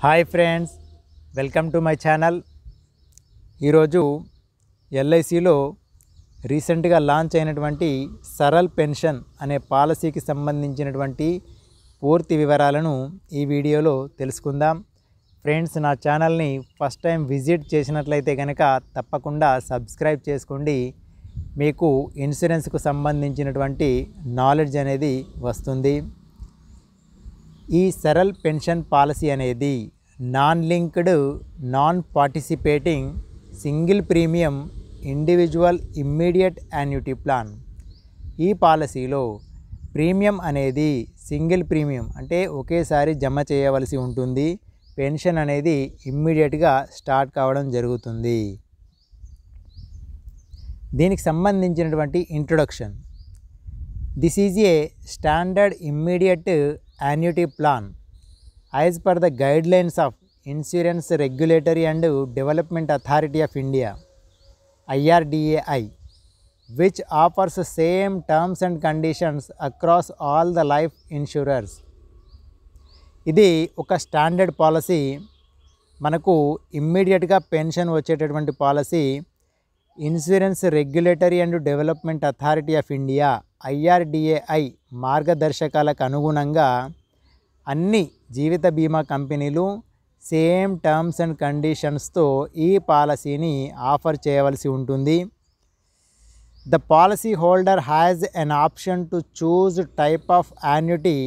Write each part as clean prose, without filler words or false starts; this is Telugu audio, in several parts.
Hi friends, welcome to my channel. ఈరోజు ఎల్ఐసిలో రీసెంట్గా లాంచ్ అయినటువంటి సరల్ పెన్షన్ అనే పాలసీకి సంబంధించినటువంటి పూర్తి వివరాలను ఈ వీడియోలో తెలుసుకుందాం. ఫ్రెండ్స్, నా ఛానల్ని ఫస్ట్ టైం విజిట్ చేసినట్లయితే కనుక తప్పకుండా సబ్స్క్రైబ్ చేసుకోండి. మీకు ఇన్సూరెన్స్కు సంబంధించినటువంటి నాలెడ్జ్ అనేది వస్తుంది. ఈ సరల్ పెన్షన్ పాలసీ అనేది non linked, non participating, single premium, individual immediate annuity plan. ఈ పాలసీలో ప్రీమియం అనేది సింగిల్ ప్రీమియం అంటే ఒకేసారి జమ చేయవలసి ఉంటుంది. పెన్షన్ అనేది ఇమ్మీడియట్గా స్టార్ట్ కావడం జరుగుతుంది. దీనికి సంబంధించినటువంటి introduction. This is a standard immediate annuity plan as per the guidelines of Insurance Regulatory and Development Authority of India IRDAI, which offers same terms and conditions across all the life insurers. ఇది ఒక స్టాండర్డ్ పాలసీ. మనకు ఇమ్మీడియట్గా పెన్షన్ వచ్చేటటువంటి policy insurance regulatory and development authority of India IRDAI మార్గదర్శకాలకు అనుగుణంగా అన్ని జీవిత బీమా కంపెనీలు సేమ్ టర్మ్స్ అండ్ కండిషన్స్తో ఈ పాలసీని ఆఫర్ చేయవలసి ఉంటుంది. The policy holder has N option to choose type of annuity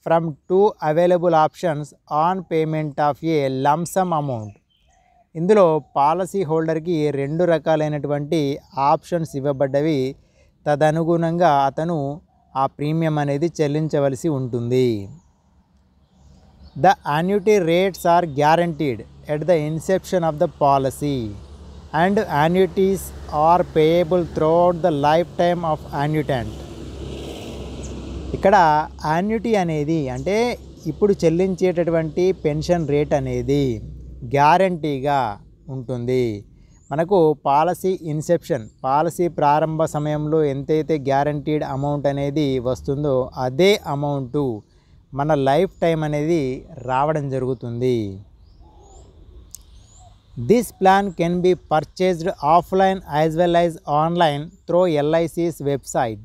from 2 available options on payment of A lump sum amount. ఇందులో పాలసీ హోల్డర్కి 2 రకాలైనటువంటి ఆప్షన్స్ ఇవ్వబడ్డవి. తదనుగుణంగా అతను ఆ ప్రీమియం అనేది చెల్లించవలసి ఉంటుంది. The annuity rates are guaranteed at the inception of the policy and annuities are payable throughout the lifetime of annuitant. ఇక్కడ యాన్యుటీ అనేది అంటే ఇప్పుడు చెల్లించేటటువంటి పెన్షన్ రేట్ అనేది గ్యారంటీగా ఉంటుంది. మనకు పాలసీ ఇన్సెప్షన్, పాలసీ ప్రారంభ సమయంలో ఎంతైతే గ్యారంటీడ్ అమౌంట్ అనేది వస్తుందో అదే అమౌంటు మన లైఫ్ టైం అనేది రావడం జరుగుతుంది. This plan can be purchased offline as well as online through LIC's website.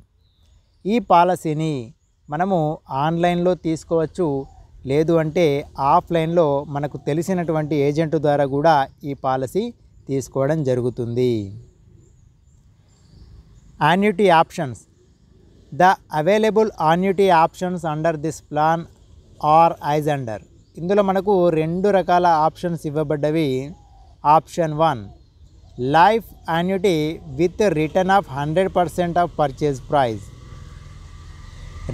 ఈ పాలసీని మనము ఆన్లైన్లో తీసుకోవచ్చు, లేదు అంటే ఆఫ్లైన్లో మనకు తెలిసినటువంటి ఏజెంట్ ద్వారా కూడా ఈ పాలసీ తీసుకోవడం జరుగుతుంది. Annuity options. The available annuity options under this plan are as under. ఇందులో మనకు 2 రకాల ఆప్షన్స్ ఇవ్వబడ్డవి. Option 1 life annuity with return of 100% of purchase price.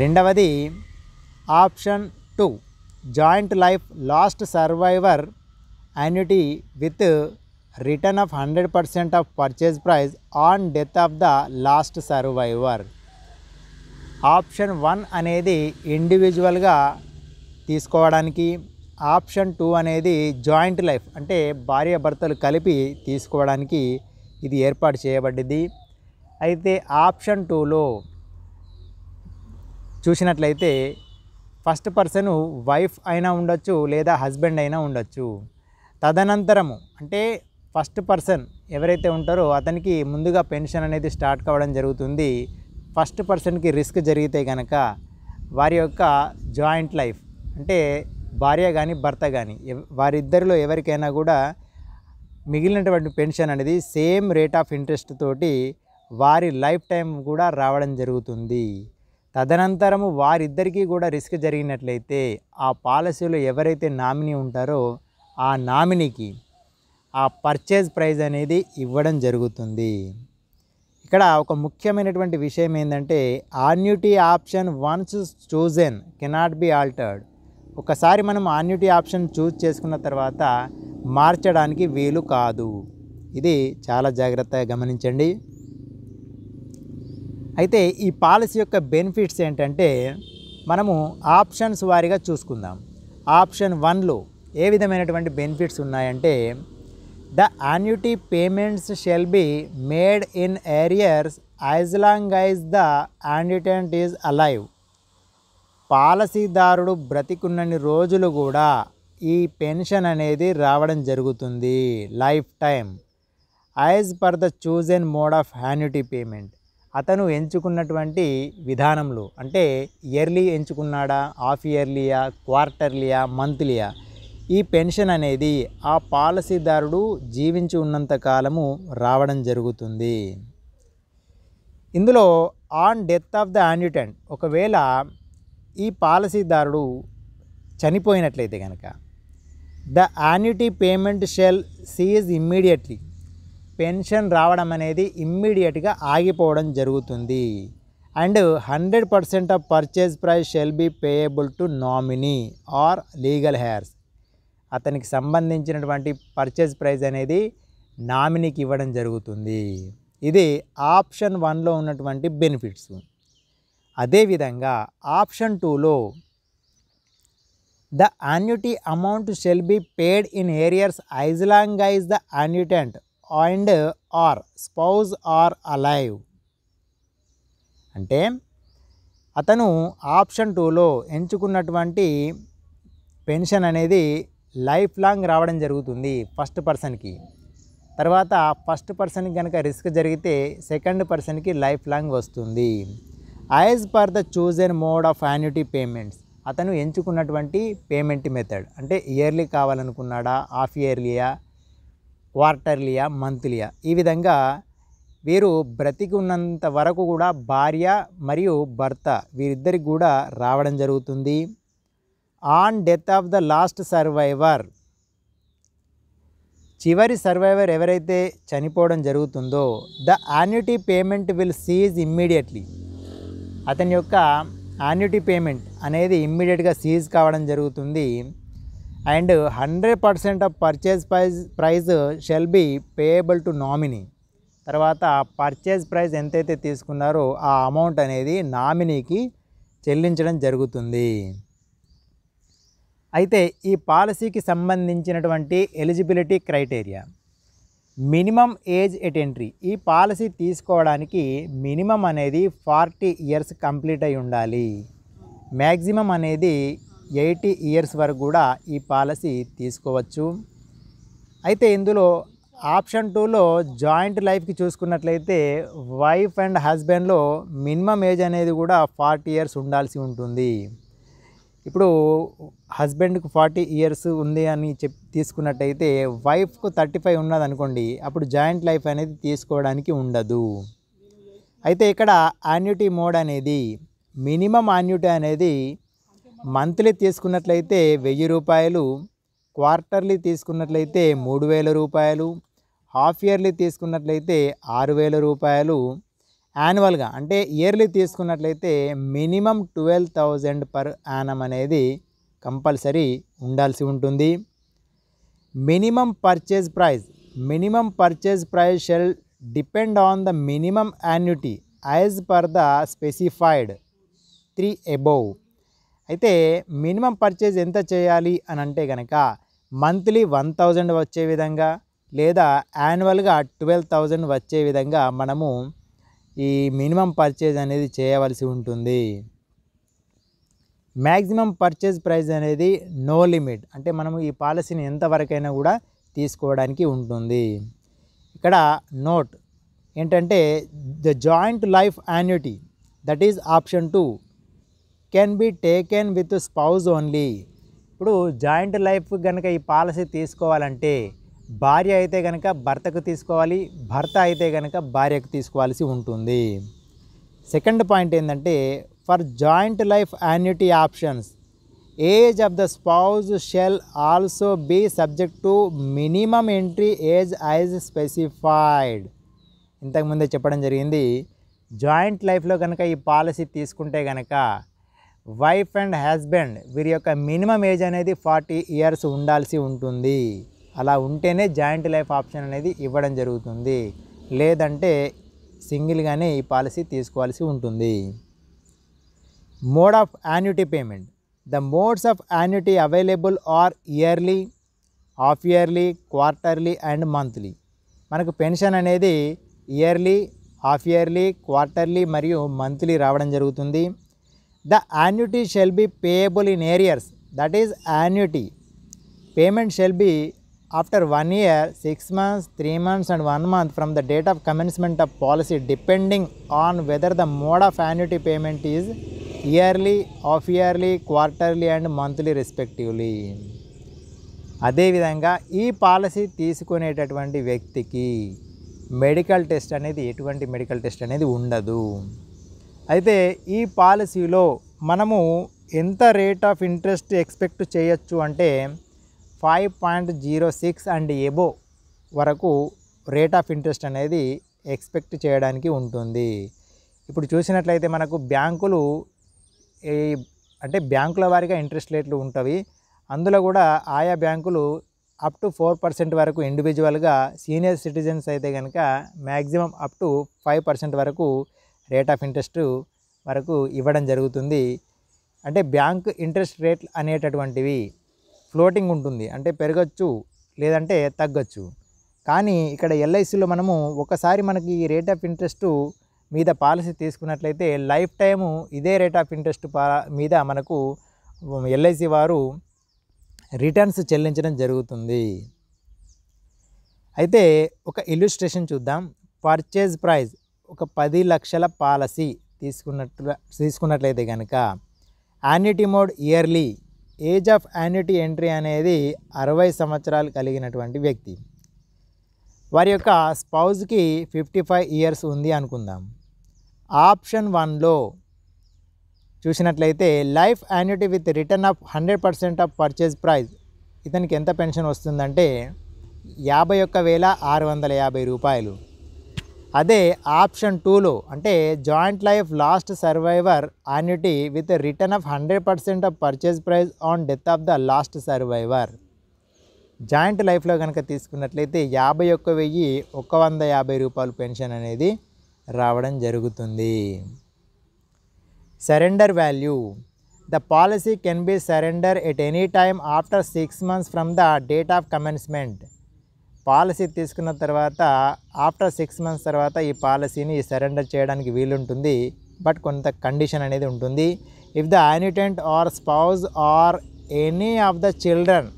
రెండవది option 2 joint life last survivor annuity with return of 100% of purchase price on death of the last survivor. Option 1 అనేది ఇండివిజువల్గా తీసుకోవడానికి, ఆప్షన్ 2 అనేది జాయింట్ లైఫ్ అంటే భార్యాభర్తలు కలిపి తీసుకోవడానికి ఇది ఏర్పాటు చేయబడ్డది. అయితే ఆప్షన్ 2లో చూసినట్లయితే ఫస్ట్ పర్సను వైఫ్ అయినా ఉండొచ్చు లేదా హస్బెండ్ అయినా ఉండొచ్చు. తదనంతరము అంటే ఫస్ట్ పర్సన్ ఎవరైతే ఉంటారో అతనికి ముందుగా పెన్షన్ అనేది స్టార్ట్ కావడం జరుగుతుంది. ఫస్ట్ పర్సన్కి రిస్క్ జరిగితే కనుక వారి యొక్క జాయింట్ లైఫ్ అంటే భార్య కానీ భర్త కానీ వారిద్దరిలో ఎవరికైనా కూడా మిగిలినటువంటి పెన్షన్ అనేది సేమ్ రేట్ ఆఫ్ ఇంట్రెస్ట్ తోటి వారి లైఫ్ టైం కూడా రావడం జరుగుతుంది. తదనంతరము వారిద్దరికీ కూడా రిస్క్ జరిగినట్లయితే ఆ పాలసీలో ఎవరైతే నామినీ ఉంటారో ఆ నామినీకి ఆ పర్చేజ్ ప్రైజ్ అనేది ఇవ్వడం జరుగుతుంది. ఇక్కడ ఒక ముఖ్యమైనటువంటి విషయం ఏంటంటే annuity option once chosen cannot be altered. ఒకసారి మనం యాన్యుటీ ఆప్షన్ చూజ్ చేసుకున్న తర్వాత మార్చడానికి వీలు కాదు. ఇది చాలా జాగ్రత్తగా గమనించండి. అయితే ఈ పాలసీ యొక్క బెనిఫిట్స్ ఏంటంటే మనము ఆప్షన్స్ వారీగా చూసుకుందాం. ఆప్షన్ 1లో ఏ విధమైనటువంటి బెనిఫిట్స్ ఉన్నాయంటే the annuity payments shall be made in arrears as long as the annuitant is alive. పాలసీదారుడు బ్రతికున్నన్ని రోజులు కూడా ఈ పెన్షన్ అనేది రావడం జరుగుతుంది lifetime as per the chosen mode of annuity payment. అతను ఎంచుకున్నటువంటి విధానంలో, అంటే ఇయర్లీ ఎంచుకున్నాడా, హాఫ్ ఇయర్లీయా, క్వార్టర్లీయా, మంత్లీయా, ఈ పెన్షన్ అనేది ఆ పాలసీదారుడు జీవించి ఉన్నంత కాలము రావడం జరుగుతుంది. ఇందులో on death of the annuitant, ఒకవేళ ఈ పాలసీదారుడు చనిపోయినట్లయితే కనుక the annuity payment shall cease immediately, pension రావడం అనేది ఇమ్మీడియట్గా ఆగిపోవడం జరుగుతుంది. And 100% of purchase price shall be payable to nominee or legal heirs. అతనికి సంబంధించినటువంటి పర్చేజ్ ప్రైస్ అనేది నామినీకి ఇవ్వడం జరుగుతుంది. ఇది ఆప్షన్ 1లో ఉన్నటువంటి బెనిఫిట్స్. అదేవిధంగా ఆప్షన్ 2లో the annuity amount shall be paid in arrears as long as the annuitant and or spouse are alive. అంటే అతను ఆప్షన్ 2లో ఎంచుకున్నటువంటి పెన్షన్ అనేది లైఫ్ లాంగ్ రావడం జరుగుతుంది ఫస్ట్ పర్సన్కి. తర్వాత ఫస్ట్ పర్సన్కి కనుక రిస్క్ జరిగితే సెకండ్ పర్సన్కి లైఫ్ లాంగ్ వస్తుంది. As per the chosen mode of annuity payments, అతను ఎంచుకున్నటువంటి పేమెంట్ మెథడ్, అంటే ఇయర్లీ కావాలనుకున్నాడా, హాఫ్ ఇయర్లీయా, క్వార్టర్లీయా, మంత్లీయా, ఈ విధంగా వీరు బ్రతికి ఉన్నంత వరకు కూడా భార్య మరియు భర్త వీరిద్దరికి కూడా రావడం జరుగుతుంది. On death of the last survivor, చివరి సర్వైవర్ ఎవరైతే చనిపోవడం జరుగుతుందో the annuity payment will cease immediately, అతని యొక్క యాన్యుటీ పేమెంట్ అనేది ఇమ్మీడియట్గా సీజ్ కావడం జరుగుతుంది. And 100% of purchase price shall be payable to nominee, తర్వాత పర్చేజ్ ప్రైస్ ఎంతైతే తీసుకున్నారో ఆ అమౌంట్ అనేది నామినీకి చెల్లించడం జరుగుతుంది. అయితే ఈ పాలసీకి సంబంధించినటువంటి eligibility criteria, minimum age at entry, ఈ పాలసీ తీసుకోవడానికి మినిమం అనేది 40 ఇయర్స్ కంప్లీట్ అయి ఉండాలి. మ్యాక్సిమం అనేది 80 ఇయర్స్ వరకు కూడా ఈ పాలసీ తీసుకోవచ్చు. అయితే ఇందులో ఆప్షన్ 2లో జాయింట్ లైఫ్కి చూసుకున్నట్లయితే వైఫ్ అండ్ హస్బెండ్లో మినిమం ఏజ్ అనేది కూడా 40 ఇయర్స్ ఉండాల్సి ఉంటుంది. ఇప్పుడు హస్బెండ్కు 40 ఇయర్స్ ఉంది అని తీసుకున్నట్టయితే వైఫ్కు 35 ఉన్నది అనుకోండి, అప్పుడు జాయింట్ లైఫ్ అనేది తీసుకోవడానికి ఉండదు. అయితే ఇక్కడ యాన్యుటీ మోడ్ అనేది, మినిమం యాన్యుటీ అనేది మంత్లీ తీసుకున్నట్లయితే 1000 రూపాయలు, క్వార్టర్లీ తీసుకున్నట్లయితే 3000 రూపాయలు, హాఫ్ ఇయర్లీ తీసుకున్నట్లయితే 6000 రూపాయలు, యాన్యువల్గా అంటే ఇయర్లీ తీసుకున్నట్లయితే మినిమం 12,000 పర్ యానం అనేది కంపల్సరీ ఉండాల్సి ఉంటుంది. Minimum purchase price shall depend on the minimum annuity as per the specified 3 above. అయితే మినిమం పర్చేజ్ ఎంత చేయాలి అని అంటే కనుక మంత్లీ 1000 వచ్చే విధంగా లేదా యాన్యువల్గా 12,000 వచ్చే విధంగా మనము ఈ మినిమం పర్చేజ్ అనేది చేయవలసి ఉంటుంది. మ్యాక్సిమం పర్చేజ్ ప్రైస్ అనేది నో లిమిట్, అంటే మనము ఈ పాలసీని ఎంతవరకైనా కూడా తీసుకోవడానికి ఉంటుంది. ఇక్కడ నోట్ ఏంటంటే the joint life annuity, that is option 2, can be taken with spouse only. ఇప్పుడు జాయింట్ లైఫ్ కనుక ఈ పాలసీ తీసుకోవాలంటే భార్య అయితే కనుక భర్తకు తీసుకోవాలి, భర్త అయితే కనుక భార్యకు తీసుకోవాల్సి ఉంటుంది. సెకండ్ పాయింట్ ఏంటంటే for joint life annuity options age of the spouse shall also be subject to minimum entry age as specified. ఇంతకుముందే చెప్పడం జరిగింది, జాయింట్ లైఫ్లో కనుక ఈ పాలసీ తీసుకుంటే కనుక వైఫ్ అండ్ హస్బెండ్ వీరి యొక్క మినిమం ఏజ్ అనేది 40 ఇయర్స్ ఉండాల్సి ఉంటుంది. అలా ఉంటేనే జాయింట్ లైఫ్ ఆప్షన్ అనేది ఇవ్వడం జరుగుతుంది, లేదంటే సింగిల్గానే ఈ పాలసీ తీసుకోవాల్సి ఉంటుంది. Mode of annuity payment, the modes of annuity available are yearly, half yearly, quarterly and monthly. మనకు పెన్షన్ అనేది ఇయర్లీ, హాఫ్ ఇయర్లీ, క్వార్టర్లీ మరియు మంత్లీ రావడం జరుగుతుంది. The annuity shall be payable in arrears, that is annuity payment shall be after 1 year, 6 months, 3 months and 1 month from the date of commencement of policy, depending on whether the mode of annuity payment is yearly, half yearly, quarterly and monthly respectively. అదేవిధంగా ఈ పాలసీ తీసుకునేటటువంటి వ్యక్తికి మెడికల్ టెస్ట్ అనేది ఎటువంటి మెడికల్ టెస్ట్ అనేది ఉండదు. అయితే ఈ పాలసీలో మనము ఎంత రేట్ ఆఫ్ ఇంట్రెస్ట్ ఎక్స్పెక్ట్ చేయొచ్చు అంటే 5.06 అండ్ ఎబో వరకు రేట్ ఆఫ్ ఇంట్రెస్ట్ అనేది ఎక్స్పెక్ట్ చేయడానికి ఉంటుంది. ఇప్పుడు చూసినట్లయితే మనకు బ్యాంకులు అంటే బ్యాంకుల వారీగా ఇంట్రెస్ట్ రేట్లు ఉంటవి. అందులో కూడా ఆయా బ్యాంకులు అప్ టు 4% వరకు ఇండివిజువల్గా, సీనియర్ సిటిజన్స్ అయితే కనుక మ్యాక్సిమం అప్ టు 5% వరకు రేట్ ఆఫ్ ఇంట్రెస్ట్ వరకు ఇవ్వడం జరుగుతుంది. అంటే బ్యాంక్ ఇంట్రెస్ట్ రేట్ అనేటటువంటివి ఫ్లోటింగ్ ఉంటుంది, అంటే పెరగచ్చు లేదంటే తగ్గచ్చు. కానీ ఇక్కడ ఎల్ఐసిలో మనము ఒకసారి మనకి ఈ రేట్ ఆఫ్ ఇంట్రెస్ట్ మీద పాలసీ తీసుకున్నట్లయితే లైఫ్ టైము ఇదే రేట్ ఆఫ్ ఇంట్రెస్ట్ మీద మనకు ఎల్ఐసి వారు రిటర్న్స్ చెల్లించడం జరుగుతుంది. అయితే ఒక ఇల్లుస్ట్రేషన్ చూద్దాం. పర్చేజ్ ప్రైస్ ఒక 10 లక్షల పాలసీ తీసుకున్నట్లయితే కనుక annuity mode yearly, age of annuity entry అనేది 60 సంవత్సరాలు కలిగినటువంటి వ్యక్తి. వారి యొక్క స్పౌజ్కి 55 ఇయర్స్ ఉంది అనుకుందాం. ఆప్షన్ 1లో చూసినట్లయితే life annuity with return of 100% of purchase price, ఇతనికి ఎంత పెన్షన్ వస్తుందంటే 51,650 రూపాయలు. అదే ఆప్షన్ 2లో అంటే joint life last survivor annuity with return of 100% of purchase price on death of the last survivor, joint లైఫ్లో కనుక తీసుకున్నట్లయితే 51,150 రూపాయలు పెన్షన్ అనేది రావడం జరుగుతుంది. Surrender value, the policy can be surrender at any time after 6 months from the date of commencement. Policy తీసుకున్న తర్వాత ఆఫ్టర్ 6 months తర్వాత ఈ పాలసీని సరెండర్ చేయడానికి వీలుంటుంది. బట్ కొంత కండిషన్ అనేది ఉంటుంది. If the annuitant or spouse or any of the children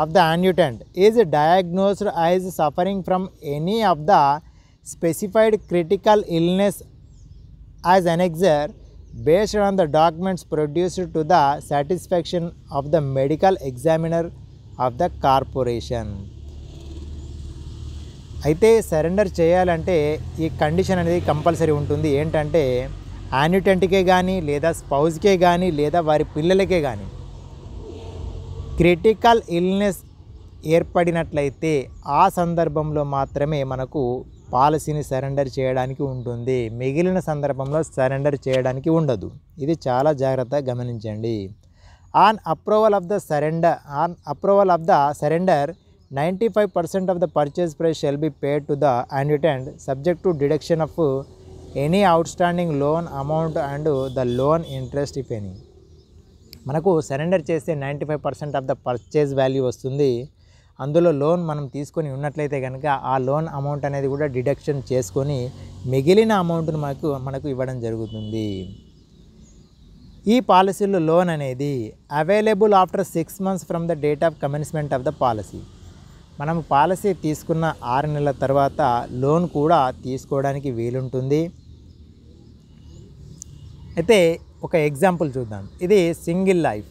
of the annuitant is diagnosed as suffering from any of the specified critical illness as annexure based on the documents produced to the satisfaction of the medical examiner of the corporation. అయితే సరెండర్ చేయాలంటే ఈ కండిషన్ అనేది కంపల్సరీ ఉంటుంది. ఏంటంటే యాన్యుటెంట్కే కానీ లేదా స్పౌజ్కే కానీ లేదా వారి పిల్లలకే కానీ క్రిటికల్ ఇల్నెస్ ఏర్పడినట్లయితే ఆ సందర్భంలో మాత్రమే మనకు పాలసీని సరెండర్ చేయడానికి ఉంటుంది. మిగిలిన సందర్భంలో సరెండర్ చేయడానికి ఉండదు. ఇది చాలా జాగ్రత్తగా గమనించండి. On approval of the surrender 95% of the purchase price shall be paid to the యాన్యుటెంట్ subject to deduction of any outstanding loan amount and the loan interest if any. మనకు సరెండర్ చేస్తే 95% ఆఫ్ ద పర్చేజ్ వాల్యూ వస్తుంది. అందులో లోన్ మనం తీసుకొని ఉన్నట్లయితే కనుక ఆ లోన్ అమౌంట్ అనేది కూడా డిడక్షన్ చేసుకొని మిగిలిన అమౌంట్ను మనకు ఇవ్వడం జరుగుతుంది. ఈ పాలసీలో లోన్ అనేది available after 6 months from the date of commencement of the policy. మనం పాలసీ తీసుకున్న 6 నెలల తర్వాత లోన్ కూడా తీసుకోవడానికి వీలుంటుంది. అయితే ఒక ఎగ్జాంపుల్ చూద్దాం. ఇది సింగిల్ లైఫ్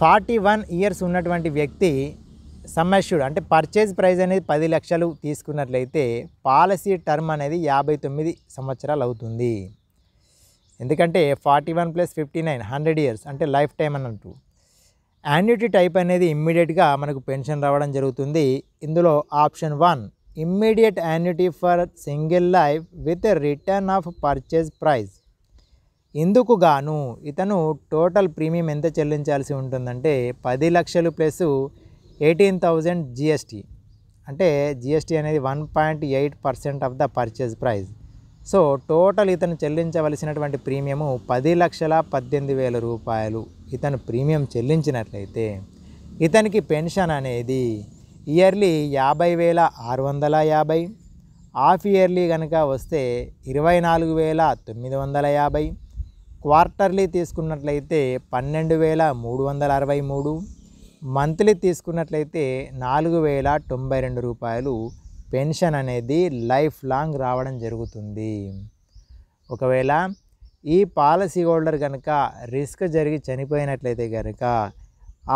41 years ఉన్నటువంటి వ్యక్తి సమ్మష్యూడ్ అంటే పర్చేజ్ ప్రైస్ అనేది 10 లక్షలు తీసుకున్నట్లయితే పాలసీ టర్మ్ అనేది 59 సంవత్సరాలు అవుతుంది. ఎందుకంటే 41 + 59 100 years అంటే లైఫ్ టైం అన్నట్టు. యాన్యుటీ టైప్ అనేది ఇమ్మీడియట్గా మనకు పెన్షన్ రావడం జరుగుతుంది. ఇందులో option 1 immediate annuity for single life with return of purchase price. ఇందుకు గాను ఇతను టోటల్ ప్రీమియం ఎంత చెల్లించాల్సి ఉంటుందంటే 10 లక్షలు ప్లస్ 18,000 జిఎస్టీ, అంటే జిఎస్టీ అనేది 1.8% of the purchase price. So total ఇతను చెల్లించవలసినటువంటి ప్రీమియము 10,18,000 రూపాయలు. ఇతను ప్రీమియం చెల్లించినట్లయితే ఇతనికి పెన్షన్ అనేది ఇయర్లీ 50,650, హాఫ్ ఇయర్లీ కనుక వస్తే 24,950, క్వార్టర్లీ తీసుకున్నట్లయితే 12,363, మంత్లీ తీసుకున్నట్లయితే 4092 రూపాయలు పెన్షన్ అనేది లైఫ్ లాంగ్ రావడం జరుగుతుంది. ఒకవేళ ఈ పాలసీ హోల్డర్ కనుక రిస్క్ జరిగి చనిపోయినట్లయితే కనుక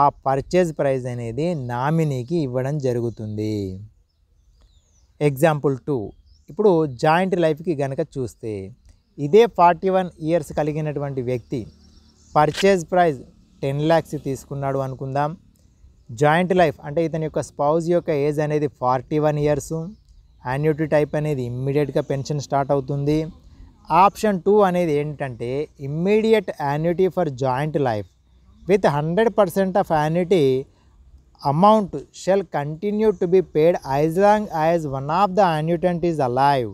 ఆ పర్చేజ్ ప్రైస్ అనేది నామినీకి ఇవ్వడం జరుగుతుంది. ఎగ్జాంపుల్ 2, ఇప్పుడు జాయింట్ లైఫ్కి కనుక చూస్తే ఇదే 41 ఇయర్స్ కలిగినటువంటి వ్యక్తి పర్చేజ్ ప్రైస్ 10 lakhs తీసుకున్నాడు అనుకుందాం. జాయింట్ లైఫ్ అంటే ఇతని యొక్క స్పౌజ్ యొక్క ఏజ్ అనేది 41 ఇయర్స్. యాన్యుటీ టైప్ అనేది ఇమ్మీడియట్గా పెన్షన్ స్టార్ట్ అవుతుంది. ఆప్షన్ 2 అనేది ఏంటంటే immediate annuity for joint life with 100% of annuity amount shall continue to be paid as long as one of the annuitant is alive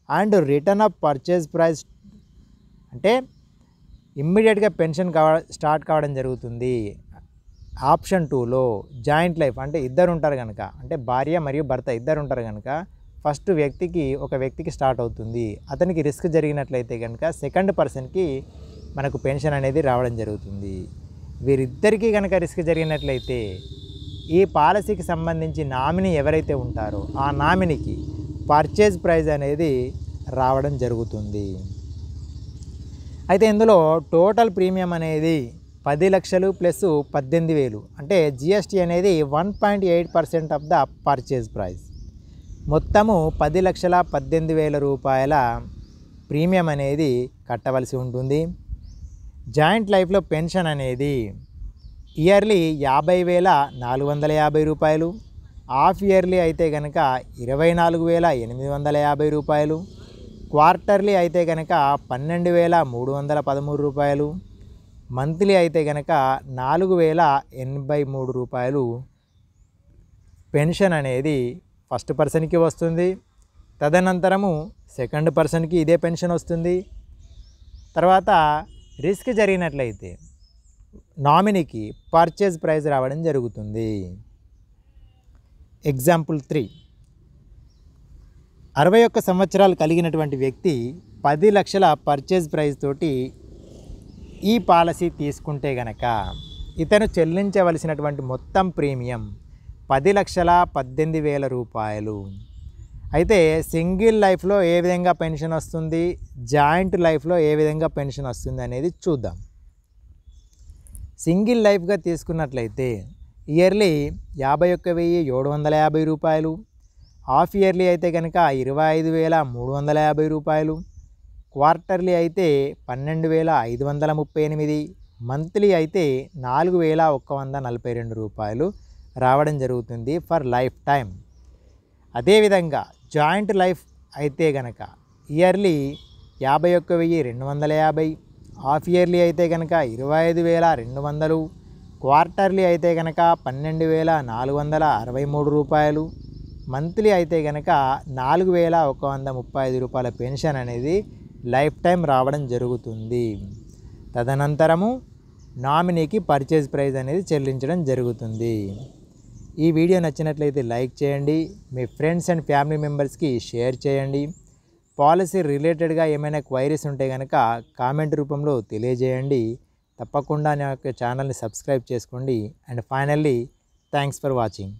and return of purchase price అంటే ఇమ్మీడియట్గా పెన్షన్ స్టార్ట్ కావడం జరుగుతుంది. ఆప్షన్ 2లో జాయింట్ లైఫ్ అంటే ఇద్దరు ఉంటారు కనుక, అంటే భార్య మరియు భర్త ఇద్దరు ఉంటారు కనుక ఫస్ట్ ఒక వ్యక్తికి స్టార్ట్ అవుతుంది. అతనికి రిస్క్ జరిగినట్లయితే కనుక సెకండ్ పర్సన్కి మనకు పెన్షన్ అనేది రావడం జరుగుతుంది. వీరిద్దరికీ కనుక రిస్క్ జరిగినట్లయితే ఈ పాలసీకి సంబంధించి నామినీ ఎవరైతే ఉంటారో ఆ నామినీకి పర్చేజ్ ప్రైస్ అనేది రావడం జరుగుతుంది. అయితే ఇందులో టోటల్ ప్రీమియం అనేది 10 లక్షలు ప్లస్ 18,000 అంటే జిఎస్టీ అనేది 1.8% ఆఫ్ ద పర్చేజ్ ప్రైస్. మొత్తము 10,18,000 రూపాయల ప్రీమియం అనేది కట్టవలసి ఉంటుంది. జాయింట్ లైఫ్లో పెన్షన్ అనేది ఇయర్లీ 50,450 రూపాయలు, హాఫ్ ఇయర్లీ అయితే కనుక 24,850 రూపాయలు, క్వార్టర్లీ అయితే కనుక 12,313 రూపాయలు, మంత్లీ అయితే కనుక 4,083 రూపాయలు పెన్షన్ అనేది ఫస్ట్ పర్సన్కి వస్తుంది. తదనంతరము సెకండ్ పర్సన్కి ఇదే పెన్షన్ వస్తుంది. తర్వాత రిస్క్ జరిగినట్లయితే నామినీకి పర్చేజ్ ప్రైస్ రావడం జరుగుతుంది. ఎగ్జాంపుల్ 3, 61 సంవత్సరాలు కలిగినటువంటి వ్యక్తి 10 లక్షల పర్చేజ్ ప్రైస్ తోటి ఈ పాలసీ తీసుకుంటే గనక ఇతను చెల్లించవలసినటువంటి మొత్తం ప్రీమియం 10,18,000 రూపాయలు. అయితే సింగిల్ లైఫ్లో ఏ విధంగా పెన్షన్ వస్తుంది, జాయింట్ లైఫ్లో ఏ విధంగా పెన్షన్ వస్తుంది అనేది చూద్దాం. సింగిల్ లైఫ్గా తీసుకున్నట్లయితే ఇయర్లీ 51,750 రూపాయలు, హాఫ్ ఇయర్లీ అయితే కనుక 25,350 రూపాయలు, క్వార్టర్లీ అయితే 12,538, మంత్లీ అయితే 4,142 రూపాయలు రావడం జరుగుతుంది ఫర్ లైఫ్ టైం. అదేవిధంగా జాయింట్ లైఫ్ అయితే కనుక ఇయర్లీ 51,250, హాఫ్ ఇయర్లీ అయితే కనుక 25,200, క్వార్టర్లీ అయితే కనుక 12,463 రూపాయలు, మంత్లీ అయితే కనుక 4,135 రూపాయల పెన్షన్ అనేది లైఫ్ టైం రావడం జరుగుతుంది. తదనంతరము నామినీకి పర్చేజ్ ప్రైస్ అనేది చెల్లించడం జరుగుతుంది. ఈ వీడియో నచ్చినట్లయితే లైక్ చేయండి, మీ ఫ్రెండ్స్ అండ్ ఫ్యామిలీ మెంబర్స్కి షేర్ చేయండి. పాలసీ రిలేటెడ్గా ఏమైనా క్వైరీస్ ఉంటే కనుక కామెంట్ రూపంలో తెలియజేయండి. తప్పకుండా నా యొక్క ఛానల్ని సబ్స్క్రైబ్ చేసుకోండి. And finally thanks for watching.